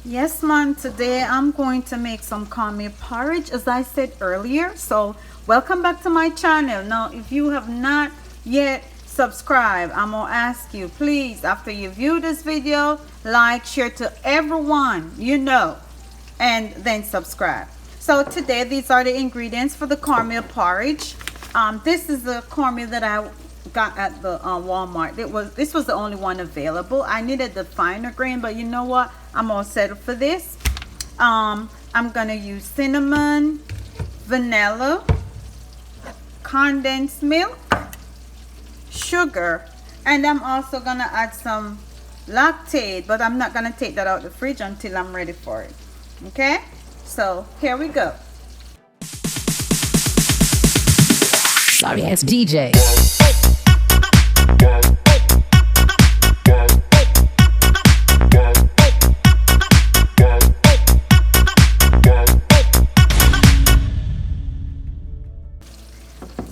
Yes, man, today I'm going to make some cornmeal porridge as I said earlier. So, welcome back to my channel. Now, if you have not yet subscribed, I'm going to ask you, please, after you view this video, like, share to everyone you know, and then subscribe. So, today, these are the ingredients for the cornmeal porridge. This is the cornmeal that I got at the Walmart. This was the only one available. I needed the finer grain, but you know what? I'm gonna settle for this. I'm gonna use cinnamon, vanilla, condensed milk, sugar, and I'm also gonna add some lactate, but I'm not gonna take that out the fridge until I'm ready for it. Okay, so here we go. Sorry ass DJ.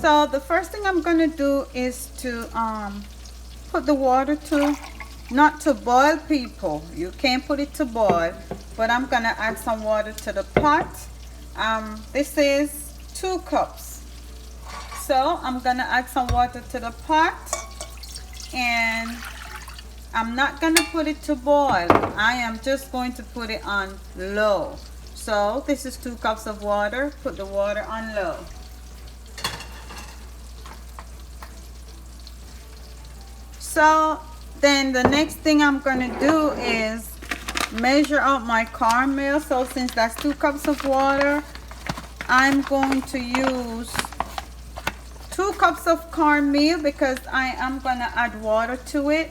So the first thing I'm going to do is to put the water to, not to boil, people. You can't put it to boil, but I'm going to add some water to the pot. This is 2 cups. So I'm going to add some water to the pot, and I'm not going to put it to boil. I am just going to put it on low. So this is 2 cups of water. Put the water on low. So then the next thing I'm going to do is measure out my cornmeal. So since that's 2 cups of water, I'm going to use 2 cups of cornmeal because I am going to add water to it.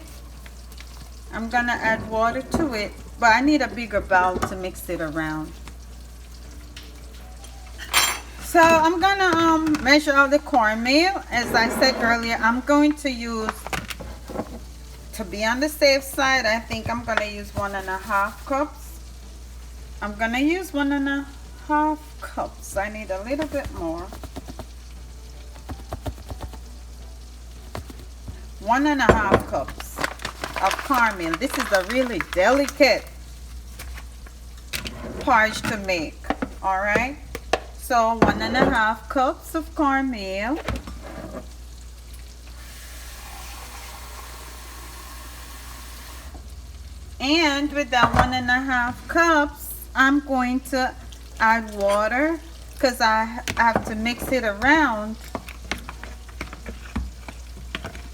I'm going to add water to it, but I need a bigger bowl to mix it around. So I'm going to measure out the cornmeal. As I said earlier, I'm going to use, to be on the safe side, I think I'm going to use 1.5 cups. I'm going to use 1.5 cups. I need a little bit more. 1.5 cups of cornmeal. This is a really delicate porridge to make. All right. So 1.5 cups of cornmeal. And with that 1.5 cups, I'm going to add water because I have to mix it around.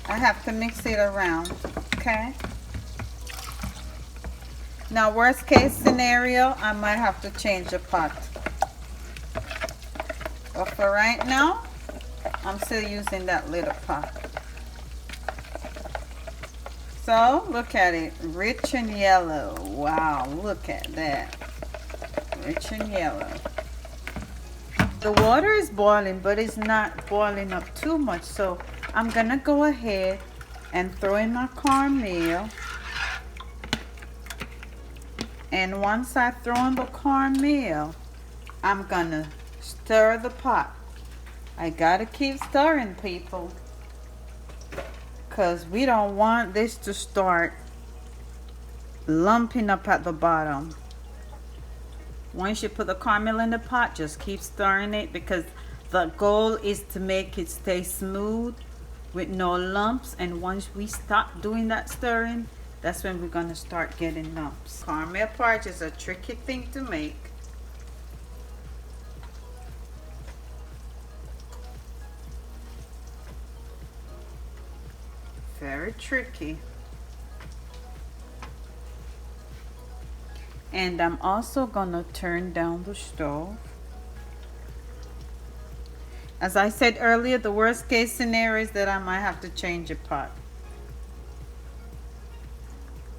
I have to mix it around, okay? Now, worst case scenario, I might have to change the pot. But for right now, I'm still using that little pot. So, look at it, rich and yellow. Wow, look at that, rich and yellow. The water is boiling, but it's not boiling up too much. So, I'm gonna go ahead and throw in my cornmeal. And once I throw in the cornmeal, I'm gonna stir the pot. I gotta keep stirring, people, because we don't want this to start lumping up at the bottom. Once you put the cornmeal in the pot, just keep stirring it, because the goal is to make it stay smooth with no lumps. And once we stop doing that stirring, that's when we're going to start getting lumps. Cornmeal porridge is a tricky thing to make. Very tricky. And I'm also gonna turn down the stove. As I said earlier, the worst case scenario is that I might have to change a pot.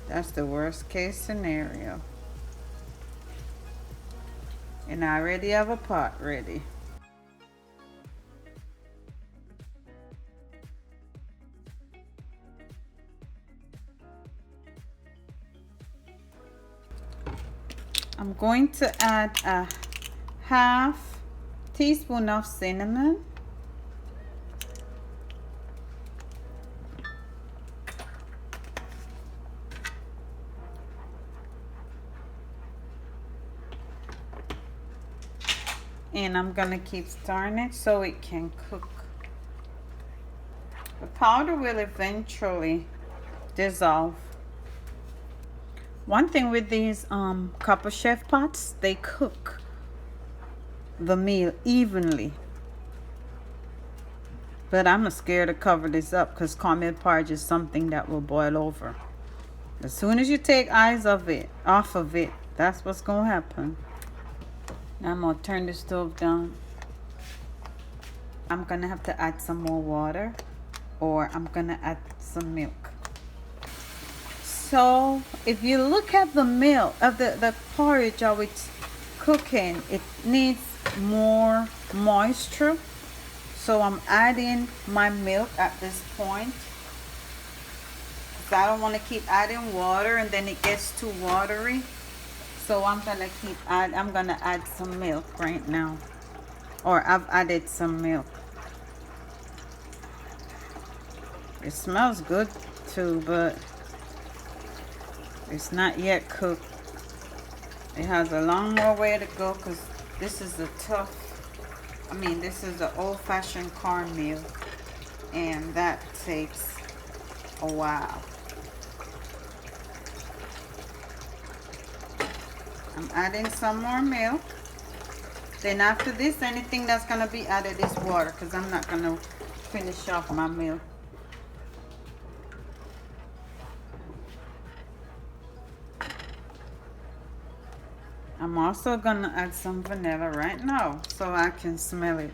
That's the worst case scenario. And I already have a pot ready. I'm going to add a half teaspoon of cinnamon. and I'm gonna keep stirring it so it can cook. The powder will eventually dissolve. One thing with these copper chef pots, they cook the meal evenly. But I'm scared to cover this up because cornmeal porridge is something that will boil over. As soon as you take eyes off of it, that's what's gonna happen. Now I'm gonna turn the stove down. I'm gonna have to add some more water, or I'm gonna add some milk. So if you look at the milk of the porridge, how it's cooking, it needs more moisture. So I'm adding my milk at this point. I don't want to keep adding water and then it gets too watery. So I'm gonna add some milk right now. Or I've added some milk. It smells good too, but it's not yet cooked. It has a long more way to go because this is this is the old-fashioned cornmeal, and that takes a while. I'm adding some more milk. Then after this, anything that's gonna be added is water because I'm not gonna finish off my milk. I'm also gonna add some vanilla right now so I can smell it.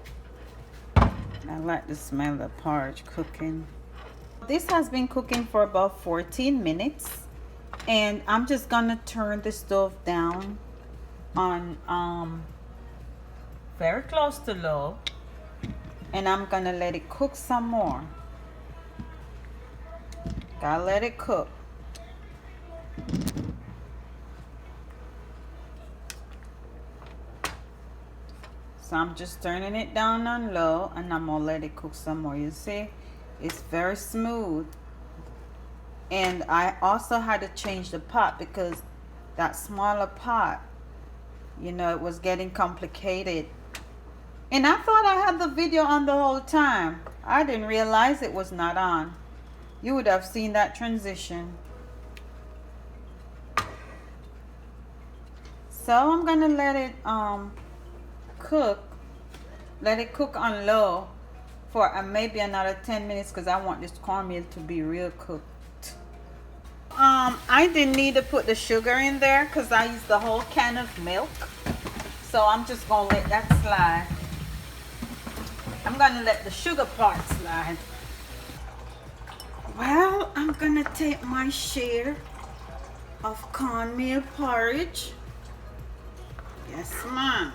I like to smell the porridge cooking. This has been cooking for about 14 minutes, and I'm just gonna turn the stove down on very close to low, and I'm gonna let it cook some more. Gotta let it cook. So I'm just turning it down on low, and I'm gonna let it cook some more. You see, it's very smooth. And I also had to change the pot because that smaller pot, it was getting complicated. And I thought I had the video on the whole time. I didn't realize it was not on. You would have seen that transition. So I'm gonna let it cook. Let it cook on low for maybe another 10 minutes because I want this cornmeal to be real cooked. I didn't need to put the sugar in there because I used the whole can of milk. So I'm just gonna let that slide. I'm gonna let the sugar part slide. Well, I'm gonna take my share of cornmeal porridge. Yes, ma'am.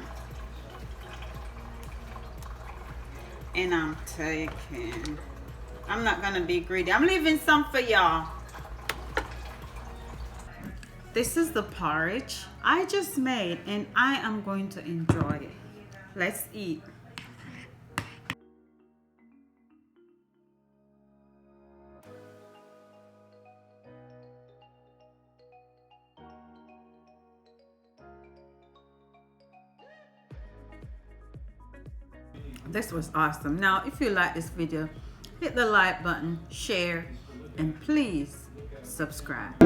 And I'm taking. I'm not gonna be greedy. I'm leaving some for y'all. This is the porridge I just made, and I am going to enjoy it. Let's eat. This was awesome. Now, if you like this video, hit the like button, share, and please subscribe.